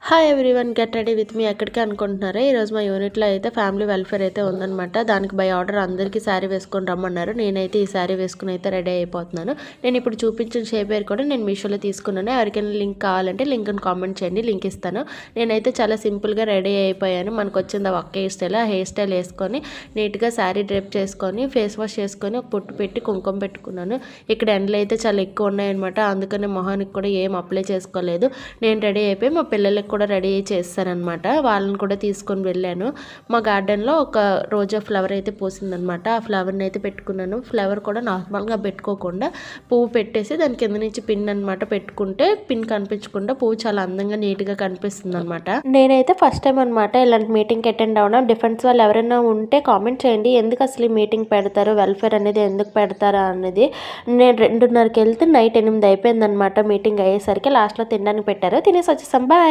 Hi everyone, get ready with me. ఎక్కడికి అనుకుంటున్నారా? ఈరోజు మా యూనిట్లో అయితే ఫ్యామిలీ వెల్ఫేర్ అయితే ఉందన్నమాట. దానికి బై ఆర్డర్ అందరికీ శారీ వేసుకొని రమ్మన్నారు. నేనైతే ఈ శారీ వేసుకుని అయితే రెడీ అయిపోతున్నాను. నేను ఇప్పుడు చూపించిన షేప్ వేర్ కూడా నేను మీషోలో తీసుకున్నాను. ఎవరికైనా లింక్ కావాలంటే లింక్ని కామెంట్ చేయండి, లింక్ ఇస్తాను. నేనైతే చాలా సింపుల్గా రెడీ అయిపోయాను. మనకు వచ్చింది ఒక్క హెయిర్ స్టైల్. ఆ హెయిర్ స్టైల్ వేసుకొని నీట్గా శారీ డ్రెప్ చేసుకొని ఫేస్ వాష్ చేసుకొని ఒక పొట్టు పెట్టి కుంకుమ పెట్టుకున్నాను. ఇక్కడ ఎండలు అయితే చాలా ఎక్కువ ఉన్నాయన్నమాట. అందుకని మొహానికి కూడా ఏం అప్లై చేసుకోలేదు. నేను రెడీ అయిపోయి మా పిల్లలకి కూడా రెడీ చేస్తారనమాట. వాళ్ళని కూడా తీసుకొని వెళ్ళాను. మా గార్డెన్లో ఒక రోజా ఫ్లవర్ అయితే పూసిందనమాట. ఆ ఫ్లవర్ని అయితే పెట్టుకున్నాను. ఫ్లవర్ కూడా నార్మల్గా పెట్టుకోకుండా పువ్వు పెట్టేసి దాని కింద నుంచి పిన్ అనమాట పెట్టుకుంటే పిన్ కనిపించకుండా పువ్వు చాలా అందంగా నీట్గా కనిపిస్తుంది అనమాట. నేనైతే ఫస్ట్ టైం అనమాట ఇలాంటి మీటింగ్కి అటెండ్ అవ్వడం. డిఫెన్స్ వాళ్ళు ఎవరైనా ఉంటే కామెంట్ చేయండి, ఎందుకు అసలు ఈ మీటింగ్ పెడతారు, వెల్ఫేర్ అనేది ఎందుకు పెడతారా అనేది. నేను 2:30కి వెళ్తే నైట్ 8 అయిపోయిందనమాట. మీటింగ్ అయ్యేసరికి లాస్ట్లో తినడానికి పెట్టారు. తినేసి వచ్చేసాం. బాయ్.